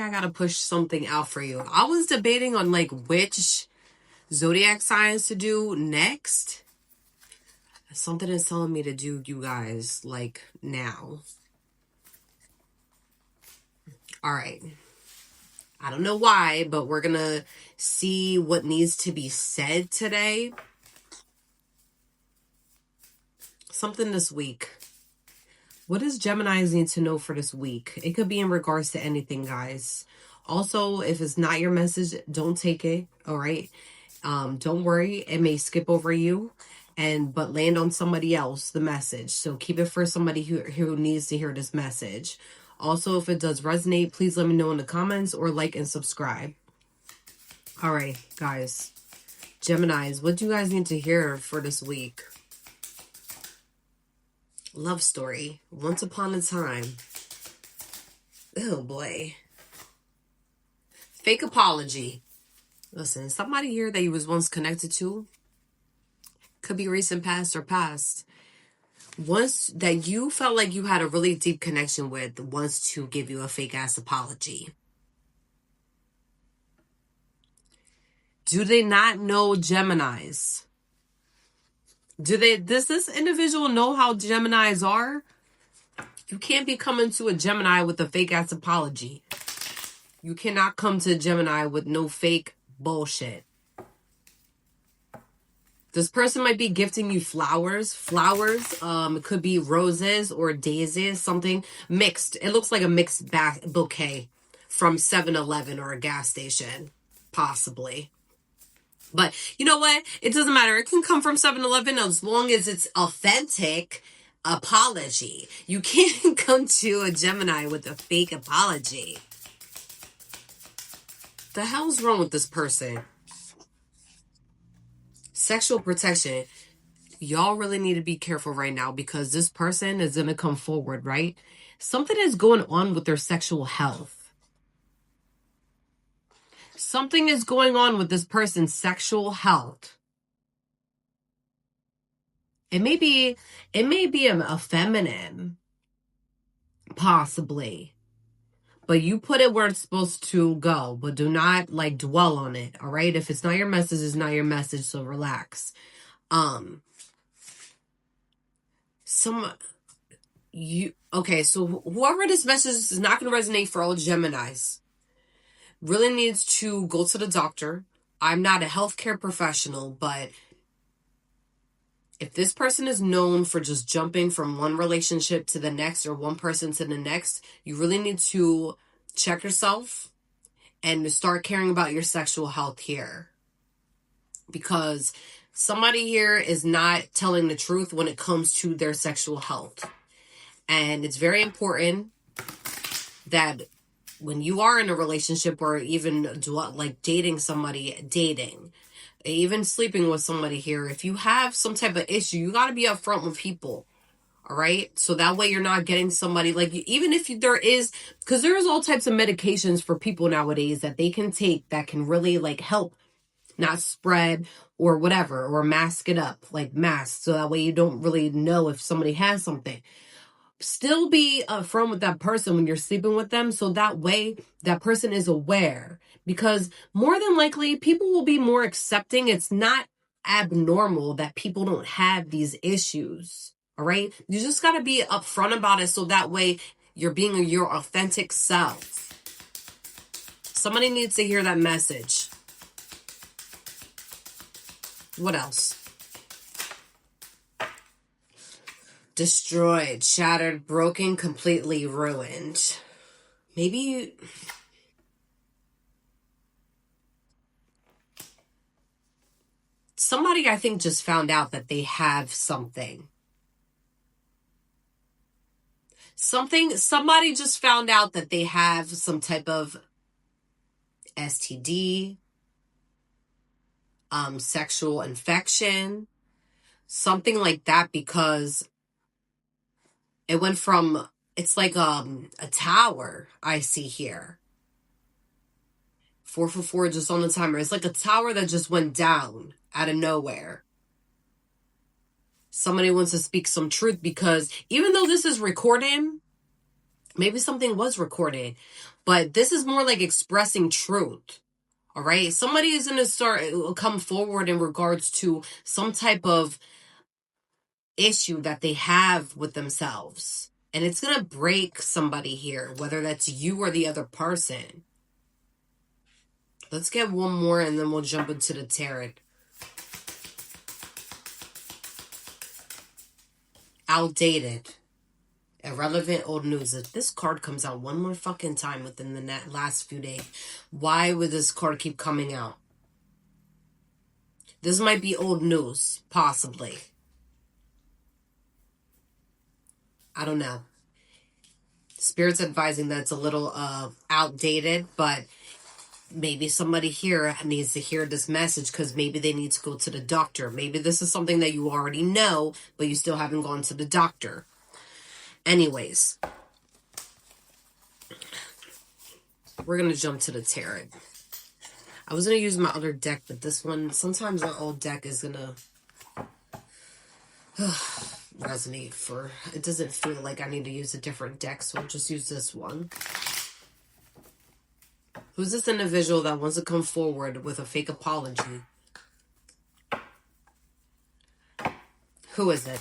I gotta push something out for you. I was debating on like which zodiac signs to do next. Something is telling me to do you guys like now. All right. I don't know why, but we're gonna see what needs to be said today. Something this week. What does Geminis need to know for this week? It could be in regards to anything, guys. Also, if it's not your message, don't take it. All right. Don't worry. It may skip over you but land on somebody else, the message. So keep it for somebody who needs to hear this message. Also, if it does resonate, please let me know in the comments or like and subscribe. All right, guys. Geminis, what do you guys need to hear for this week? Love story. Once upon a time. Oh, boy. Fake apology. Listen, somebody here that you was once connected to, could be recent past or past, once that you felt like you had a really deep connection with, wants to give you a fake ass apology. Do they not know Geminis? Does this individual know how Geminis are? You can't be coming to a Gemini with a fake ass apology. You cannot come to a Gemini with no fake bullshit. This person might be gifting you flowers. It could be roses or daisies, something mixed. It looks like a mixed bouquet from 7-Eleven or a gas station, possibly. But you know what? It doesn't matter. It can come from 7-Eleven as long as it's authentic apology. You can't come to a Gemini with a fake apology. The hell's wrong with this person? Sexual protection. Y'all really need to be careful right now because this person is going to come forward, right? Something is going on with their sexual health. Something is going on with this person's sexual health. It may be a feminine, possibly. But you put it where it's supposed to go. But do not like dwell on it. All right. If it's not your message, it's not your message. So relax. Okay. So whoever this message is not going to resonate for all Geminis. Really needs to go to the doctor. I'm not a healthcare professional, but if this person is known for just jumping from one relationship to the next or one person to the next, you really need to check yourself and start caring about your sexual health here. Because somebody here is not telling the truth when it comes to their sexual health. And it's very important that when you are in a relationship or even like dating somebody, even sleeping with somebody here, if you have some type of issue, you got to be upfront with people. All right. So that way you're not getting somebody like, even if there is, because there's all types of medications for people nowadays that they can take that can really like help not spread or whatever, or mask it up, like mask. So that way you don't really know if somebody has something. Still be upfront with that person when you're sleeping with them. So that way that person is aware, because more than likely people will be more accepting. It's not abnormal that people don't have these issues. All right. You just got to be upfront about it. So that way you're being your authentic self. Somebody needs to hear that message. What else? Destroyed, shattered, broken, completely ruined. Maybe somebody, I think, just found out that they have something. Somebody just found out that they have some type of STD, sexual infection, something like that, because it went from, it's like a tower I see here. 444 just on the timer. It's like a tower that just went down out of nowhere. Somebody wants to speak some truth, because even though this is recording, Maybe something was recorded, but this is more like expressing truth. All right. Somebody is going to come forward in regards to some type of issue that they have with themselves. And it's going to break somebody here, whether that's you or the other person. Let's get one more and then we'll jump into the tarot. Outdated. Irrelevant old news. If this card comes out one more fucking time within the last few days, why would this card keep coming out? This might be old news, possibly. I don't know. Spirit's advising that it's a little outdated, but maybe somebody here needs to hear this message because maybe they need to go to the doctor. Maybe this is something that you already know, but you still haven't gone to the doctor. Anyways, we're going to jump to the tarot. I was going to use my other deck, but this one, sometimes the old deck is going to resonate for, it doesn't feel like I need to use a different deck, so I'll just use this one. Who's this individual that wants to come forward with a fake apology? Who is it?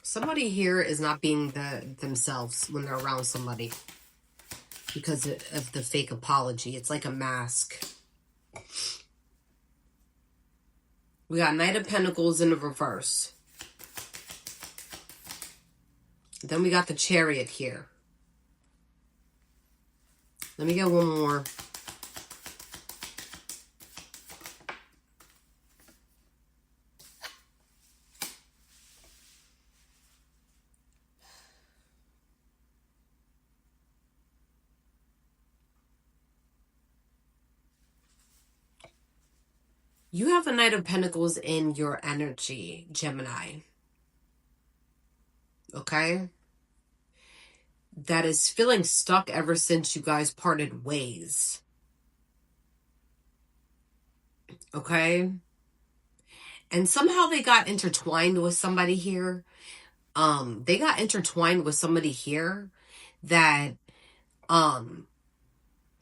Somebody here is not being themselves when they're around somebody because of the fake apology. It's like a mask. We got Knight of Pentacles in the reverse. Then we got the Chariot here. Let me get one more. You have a Knight of Pentacles in your energy, Gemini. Okay? That is feeling stuck ever since you guys parted ways. Okay? And somehow they got intertwined with somebody here. They got intertwined with somebody here that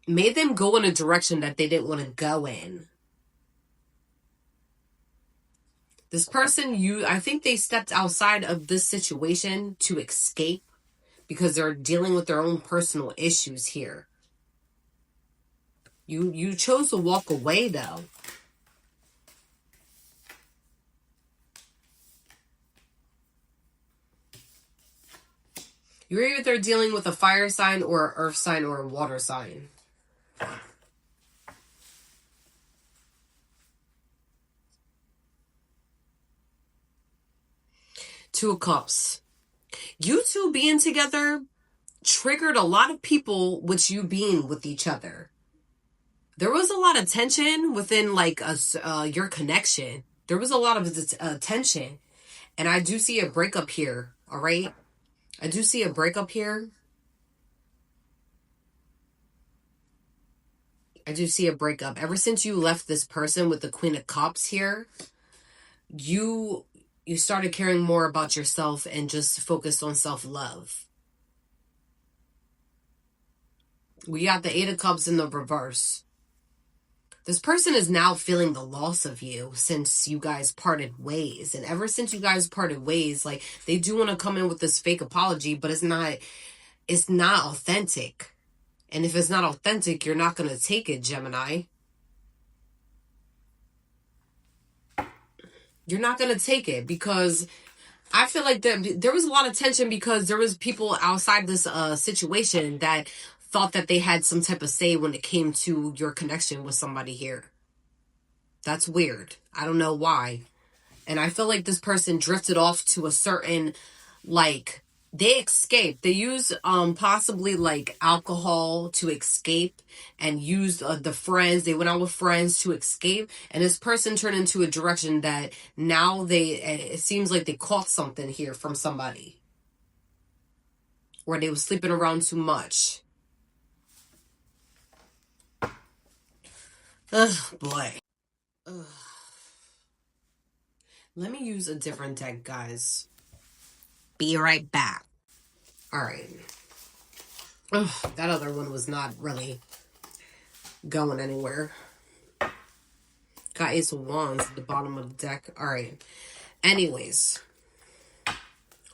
made them go in a direction that they didn't want to go in. This person, I think they stepped outside of this situation to escape because they're dealing with their own personal issues here. You chose to walk away, though. You're either dealing with a fire sign or an earth sign or a water sign. Two of Cups. You two being together triggered a lot of people with you being with each other. There was a lot of tension within like your connection. There was a lot of tension. And I do see a breakup here, all right? I do see a breakup here. I do see a breakup. Ever since you left this person with the Queen of Cups here, you started caring more about yourself and just focused on self-love. We got the Eight of Cups in the reverse. This person is now feeling the loss of you since you guys parted ways. And ever since you guys parted ways, like, they do want to come in with this fake apology, but it's not authentic. And if it's not authentic, you're not going to take it, Gemini. You're not going to take it because I feel like there was a lot of tension because there was people outside this situation that thought that they had some type of say when it came to your connection with somebody here. That's weird. I don't know why. And I feel like this person drifted off to a certain, like, they escaped. They used possibly like alcohol to escape and used the friends. They went out with friends to escape. And this person turned into a direction that now it seems like they caught something here from somebody. Or they were sleeping around too much. Ugh, boy. Ugh. Let me use a different deck, guys. Be right back. Alright. Ugh, that other one was not really going anywhere. Got Ace of Wands at the bottom of the deck. Alright. Anyways.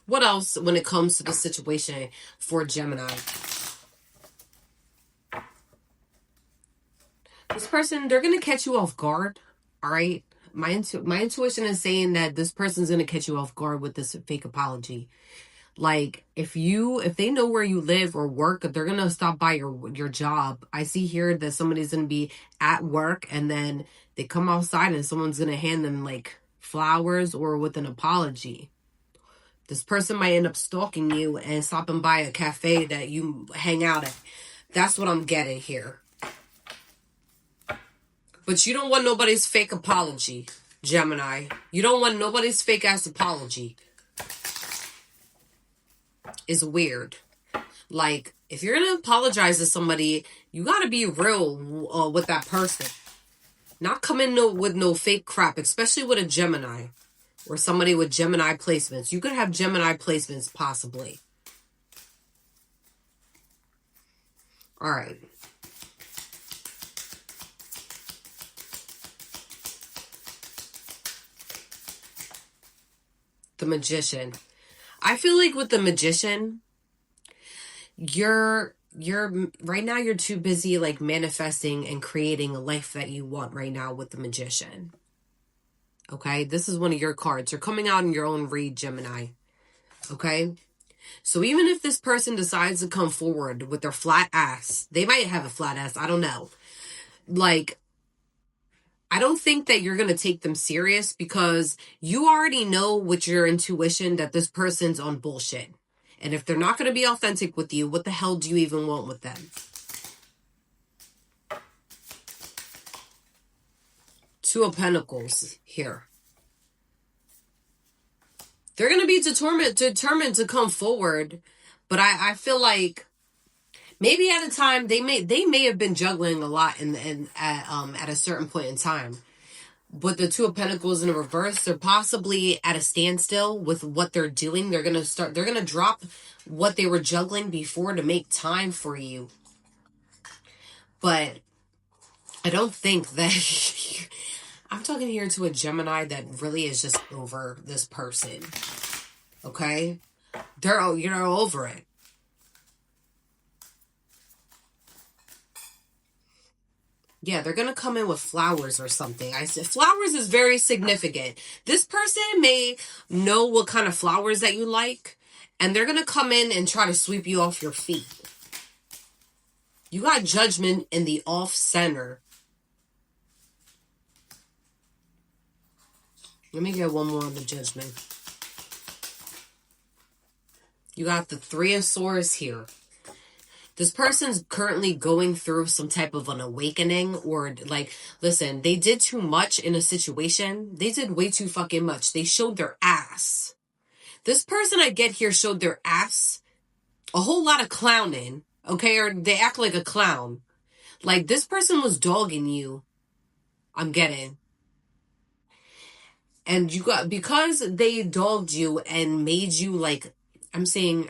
What else when it comes to the situation for Gemini? This person, they're going to catch you off guard. Alright? My intuition is saying that this person's going to catch you off guard with this fake apology. Like, if they know where you live or work, they're going to stop by your job. I see here that somebody's going to be at work and then they come outside and someone's going to hand them like flowers or with an apology. This person might end up stalking you and stopping by a cafe that you hang out at. That's what I'm getting here. But you don't want nobody's fake apology, Gemini. You don't want nobody's fake ass apology. It's weird. Like, if you're going to apologize to somebody, you got to be real with that person. Not come in with no fake crap, especially with a Gemini. Or somebody with Gemini placements. You could have Gemini placements, possibly. Alright. The Magician. I feel like with the Magician, you're right now you're too busy like manifesting and creating a life that you want right now with the Magician. Okay, this is one of your cards. You're coming out in your own read, Gemini. Okay, so even if this person decides to come forward with their flat ass, they might have a flat ass, I don't know. Like, I don't think that you're going to take them serious because you already know with your intuition that this person's on bullshit. And if they're not going to be authentic with you, what the hell do you even want with them? Two of Pentacles here. They're going to be determined to come forward. But I feel like maybe at a time they may have been juggling a lot at a certain point in time. But the Two of Pentacles in the reverse, they're possibly at a standstill with what they're doing. They're going to drop what they were juggling before to make time for you. But I don't think that I'm talking here to a Gemini that really is just over this person. Okay? You're over it. Yeah, they're going to come in with flowers or something. I said flowers is very significant. This person may know what kind of flowers that you like, and they're going to come in and try to sweep you off your feet. You got Judgment in the off center. Let me get one more on the Judgment. You got the Three of Swords here. This person's currently going through some type of an awakening or like, listen, they did too much in a situation. They did way too fucking much. They showed their ass. This person I get here showed their ass. A whole lot of clowning, okay? Or they act like a clown. Like this person was dogging you. I'm getting. And you got, because they dogged you and made you like, I'm seeing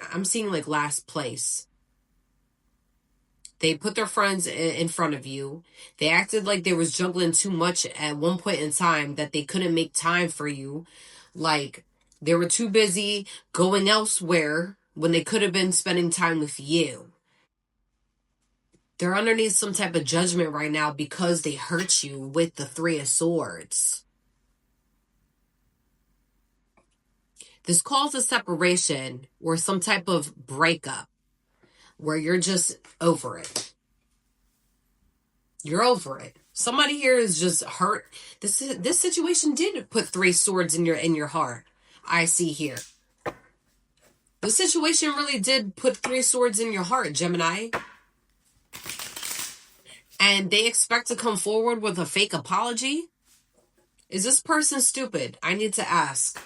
like last place. They put their friends in front of you. They acted like they was juggling too much at one point in time that they couldn't make time for you. Like, they were too busy going elsewhere when they could have been spending time with you. They're underneath some type of judgment right now because they hurt you with the Three of Swords. This calls a separation or some type of breakup where you're just over it. You're over it. Somebody here is just hurt. This situation did put three swords in your heart. I see here. The situation really did put three swords in your heart, Gemini. And they expect to come forward with a fake apology? Is this person stupid? I need to ask.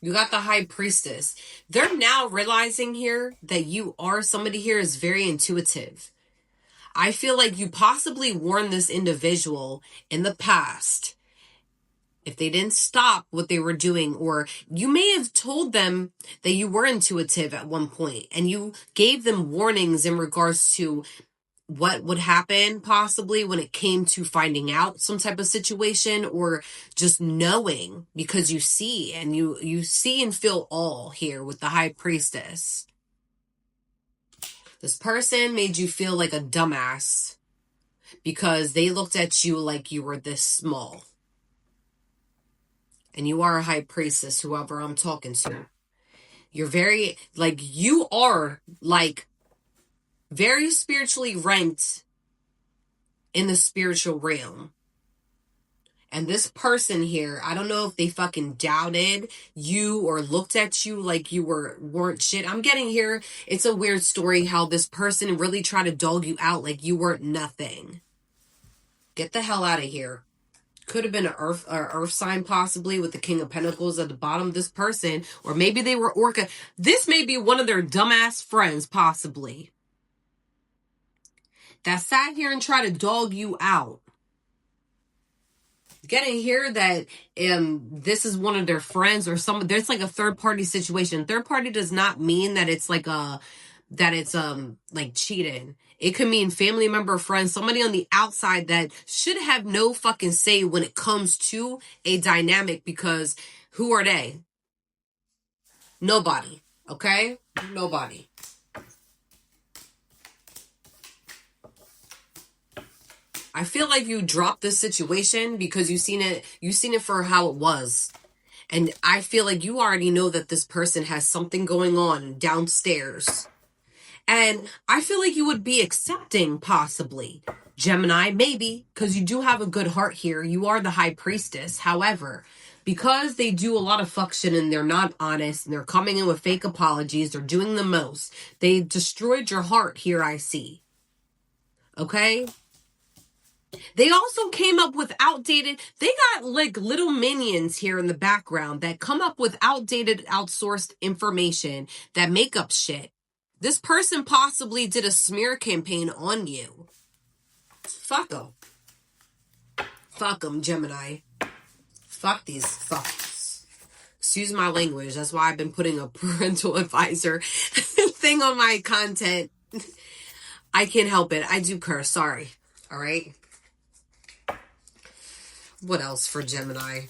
You got the high priestess. They're now realizing here that you are somebody here is very intuitive. I feel like you possibly warned this individual in the past if they didn't stop what they were doing, or you may have told them that you were intuitive at one point and you gave them warnings in regards to what would happen possibly when it came to finding out some type of situation, or just knowing, because you see and you see and feel all here with the high priestess. This person made you feel like a dumbass because they looked at you like you were this small. And you are a high priestess, whoever I'm talking to. You're very, like, you are, like, very spiritually ranked in the spiritual realm. And this person here, I don't know if they fucking doubted you or looked at you like you weren't shit. I'm getting here, it's a weird story how this person really tried to dog you out like you weren't nothing. Get the hell out of here. Could have been an earth sign possibly with the King of Pentacles at the bottom of this person. Or maybe they were Orca. This may be one of their dumbass friends possibly. That sat here and tried to dog you out. Getting here that this is one of their friends or there's like a third party situation. Third party does not mean that it's like like cheating. It could mean family member, friend, somebody on the outside that should have no fucking say when it comes to a dynamic, because who are they? Nobody. Okay? Nobody. I feel like you dropped this situation because you've seen it for how it was. And I feel like you already know that this person has something going on downstairs. And I feel like you would be accepting, possibly. Gemini, maybe, because you do have a good heart here. You are the high priestess. However, because they do a lot of fuck shit and they're not honest and they're coming in with fake apologies, they're doing the most. They destroyed your heart here, I see. Okay? They also came up with they got like little minions here in the background that come up with outdated, outsourced information that make up shit. This person possibly did a smear campaign on you. Fuck them. Fuck them, Gemini. Fuck these fucks. Excuse my language. That's why I've been putting a parental advisor thing on my content. I can't help it. I do curse. Sorry. All right. What else for Gemini?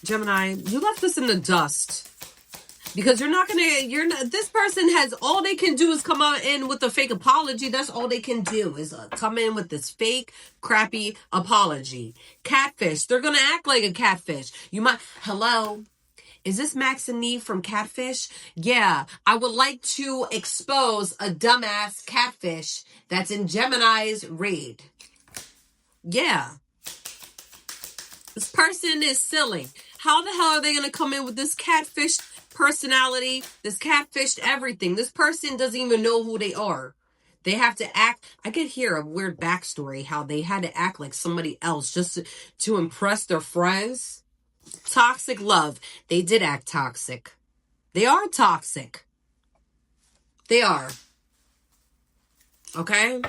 Gemini, you left this in the dust. Because this person has, all they can do is come out in with a fake apology. That's all they can do is come in with this fake, crappy apology. Catfish. They're going to act like a catfish. Hello? Is this Max and Neve from Catfish? Yeah, I would like to expose a dumbass catfish that's in Gemini's raid. Yeah. This person is silly. How the hell are they going to come in with this catfish personality, this catfish everything? This person doesn't even know who they are. They have to act. I could hear a weird backstory how they had to act like somebody else just to impress their friends. Toxic love. They did act toxic. They are toxic. They are. Okay?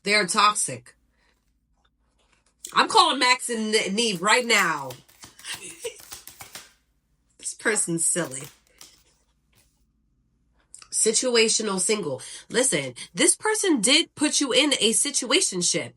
They are toxic. I'm calling Max and Neve right now. This person's silly. Situational single. Listen, this person did put you in a situationship.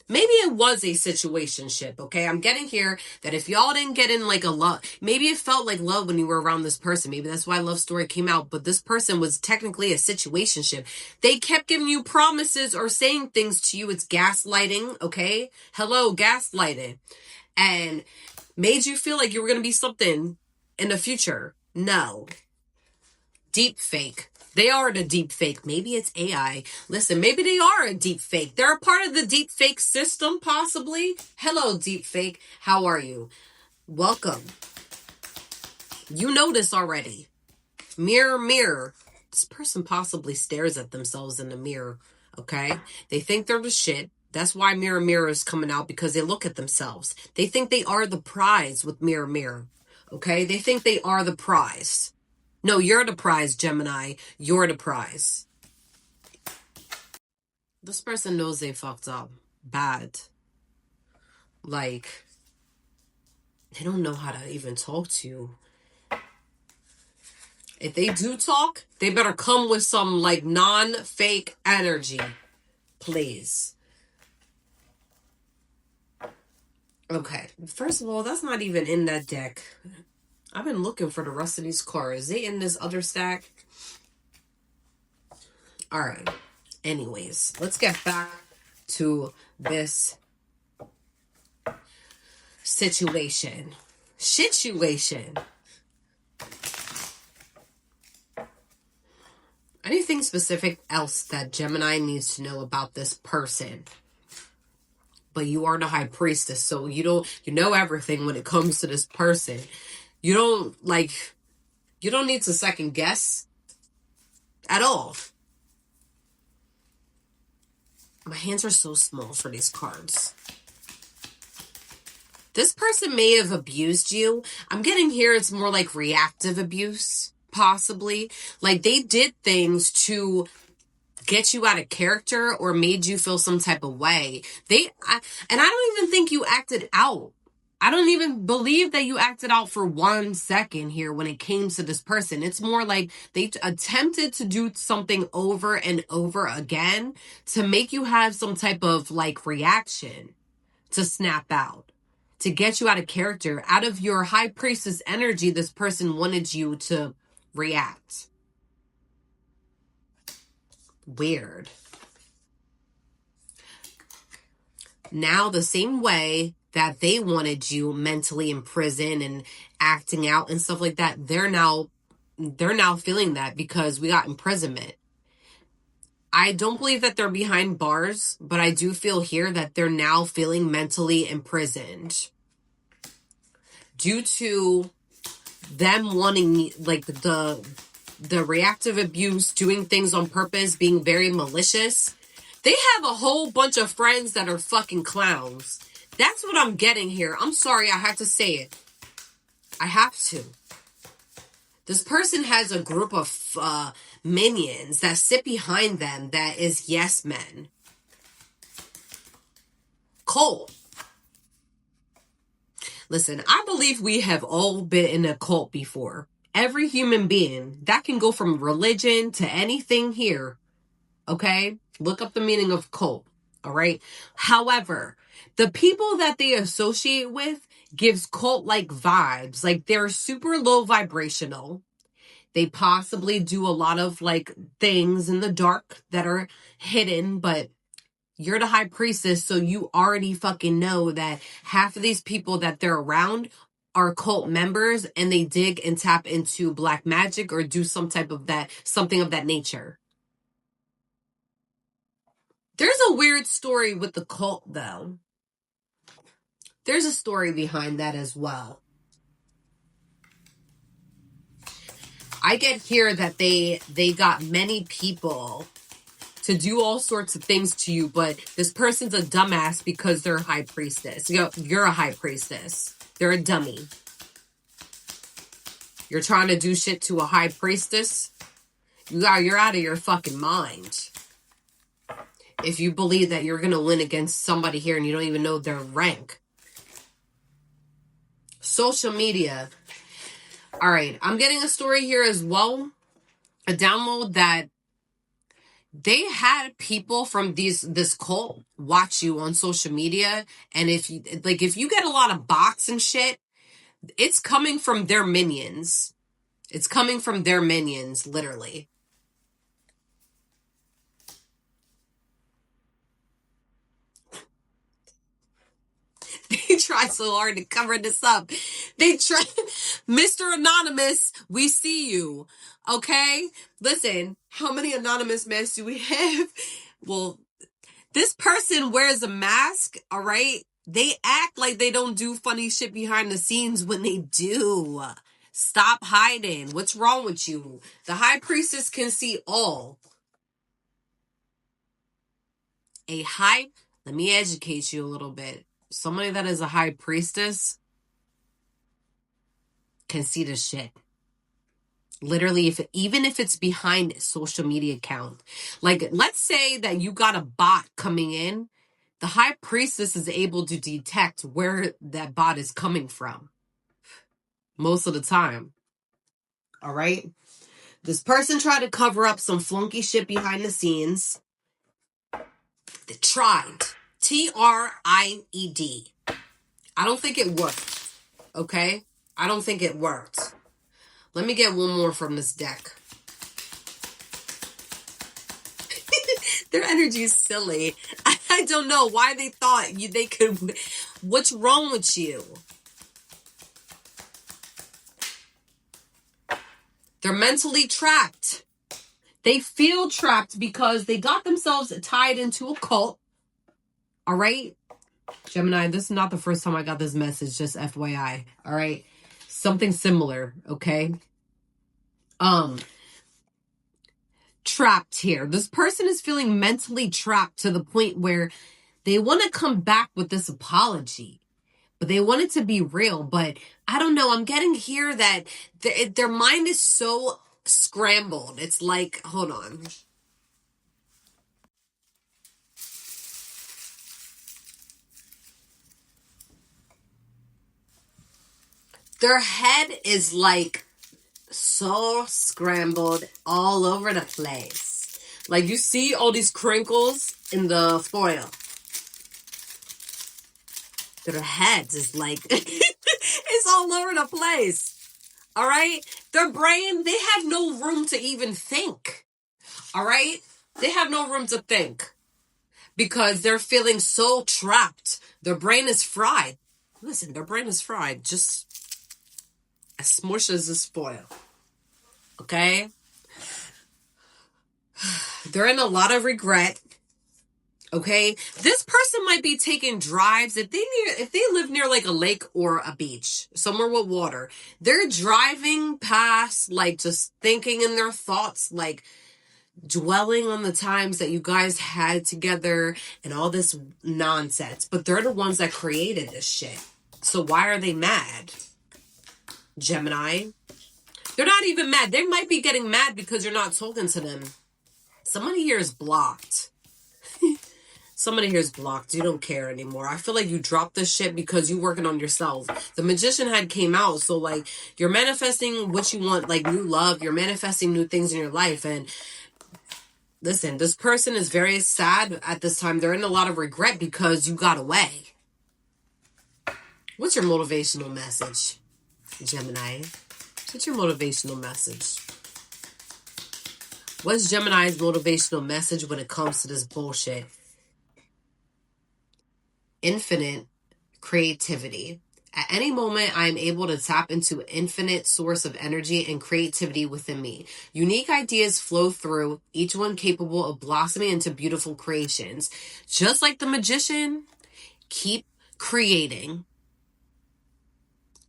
Maybe it was a situationship, okay? I'm getting here that if y'all didn't get in like a love, maybe it felt like love when you were around this person. Maybe that's why Love Story came out. But this person was technically a situationship. They kept giving you promises or saying things to you. It's gaslighting, okay? Hello, gaslighting. And made you feel like you were going to be something in the future. No. Deep fake. They are the deep fake. Maybe it's AI. Listen, maybe they are a deep fake. They're a part of the deep fake system, possibly. Hello, deep fake. How are you? Welcome. You know this already. Mirror, mirror. This person possibly stares at themselves in the mirror, okay? They think they're the shit. That's why Mirror, mirror is coming out, because they look at themselves. They think they are the prize with Mirror, mirror, Okay? They think they are the prize. No, you're the prize, Gemini. You're the prize. This person knows they fucked up bad. Like, they don't know how to even talk to you. If they do talk, they better come with some, like, non-fake energy. Please. Okay. First of all, that's not even in that deck. I've been looking for the rest of these cards. Is they in this other stack? Alright. Anyways, let's get back to this situation. Anything specific else that Gemini needs to know about this person? But you are the high priestess, so you know everything when it comes to this person. You don't need to second guess at all. My hands are so small for these cards. This person may have abused you. I'm getting here it's more like reactive abuse, possibly. Like they did things to get you out of character or made you feel some type of way. And I don't even think you acted out. I don't even believe that you acted out for 1 second here when it came to this person. It's more like they attempted to do something over and over again to make you have some type of like reaction to snap out, to get you out of character. Out of your high priestess energy, this person wanted you to react. Weird. Now, the same way that they wanted you mentally in prison and acting out and stuff like that, they're now feeling that because we got imprisonment. I don't believe that they're behind bars, but I do feel here that they're now feeling mentally imprisoned due to them wanting like the reactive abuse, doing things on purpose, being very malicious. They have a whole bunch of friends that are fucking clowns. That's what I'm getting here. I'm sorry, I have to say it. I have to. This person has a group of minions that sit behind them that is yes men. Cult. Listen, I believe we have all been in a cult before. Every human being. That can go from religion to anything here. Okay? Look up the meaning of cult. All right? However, the people that they associate with gives cult-like vibes. Like they're super low vibrational. They possibly do a lot of like things in the dark that are hidden, but you're the high priestess, so you already fucking know that half of these people that they're around are cult members and they dig and tap into black magic or do something of that nature. There's a weird story with the cult, though. There's a story behind that as well. I get here that they got many people to do all sorts of things to you, but this person's a dumbass because they're a high priestess. You're a high priestess. They're a dummy. You're trying to do shit to a high priestess? You're out of your fucking mind. If you believe that you're going to win against somebody here and you don't even know their rank. Social media. All right, I'm getting a story here as well. A download that they had people from this cult watch you on social media, and if you get a lot of bots and shit, it's coming from their minions. It's coming from their minions, literally. They try so hard to cover this up. They try, Mr. Anonymous, we see you. Okay? Listen, how many anonymous masks do we have? Well, this person wears a mask, all right? They act like they don't do funny shit behind the scenes when they do. Stop hiding. What's wrong with you? The high priestess can see all. Let me educate you a little bit. Somebody that is a high priestess, can see this shit. Literally, even if it's behind a social media account. Like, let's say that you got a bot coming in. The high priestess is able to detect where that bot is coming from. Most of the time. All right? This person tried to cover up some flunky shit behind the scenes. They tried. Tried. I don't think it worked. Okay? I don't think it worked. Let me get one more from this deck. Their energy is silly. I don't know why they thought they could. What's wrong with you? They're mentally trapped. They feel trapped because they got themselves tied into a cult. All right? Gemini, this is not the first time I got this message, just FYI. All right? Something similar, okay? Trapped here. This person is feeling mentally trapped to the point where they want to come back with this apology, but they want it to be real. But I don't know. I'm getting here that their mind is so scrambled. It's like, hold on. Their head is like so scrambled all over the place. Like, you see all these crinkles in the foil. Their heads is like, it's all over the place. All right? Their brain, they have no room to even think. All right? They have no room to think. Because they're feeling so trapped. Their brain is fried. Listen, their brain is fried. Just as smush as this foil. Okay? They're in a lot of regret. Okay? This person might be taking drives. If they live near like a lake or a beach, somewhere with water, they're driving past, like, just thinking in their thoughts, like dwelling on the times that you guys had together and all this nonsense. But they're the ones that created this shit. So why are they mad? Gemini? They're not even mad. They might be getting mad because you're not talking to them. Somebody here is blocked. Somebody here is blocked. You don't care anymore. I feel like you dropped this shit because you're working on yourself. The magician had came out. So, like, you're manifesting what you want, like new love. You're manifesting new things in your life. And listen, this person is very sad at this time. They're in a lot of regret because you got away. What's your motivational message, Gemini? What's your motivational message? What's Gemini's motivational message when it comes to this bullshit? Infinite creativity. At any moment, I am able to tap into an infinite source of energy and creativity within me. Unique ideas flow through, each one capable of blossoming into beautiful creations. Just like the magician, keep creating.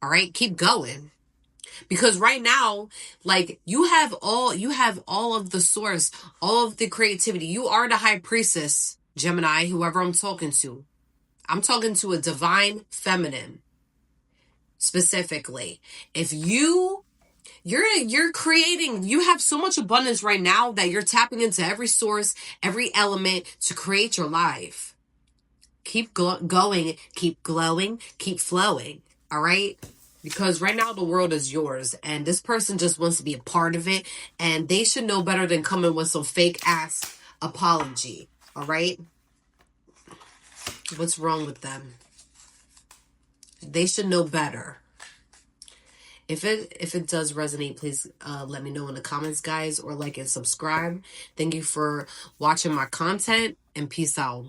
All right, keep going. Because right now, like, you have all of the source, all of the creativity. You are the high priestess, Gemini, whoever I'm talking to. I'm talking to a divine feminine. Specifically, if you're creating, you have so much abundance right now that you're tapping into every source, every element to create your life. Keep going, keep glowing, keep flowing. All right? Because right now the world is yours and this person just wants to be a part of it, and they should know better than coming with some fake ass apology. All right? What's wrong with them? They should know better. If it does resonate, please let me know in the comments, guys, or like and subscribe. Thank you for watching my content, and peace out.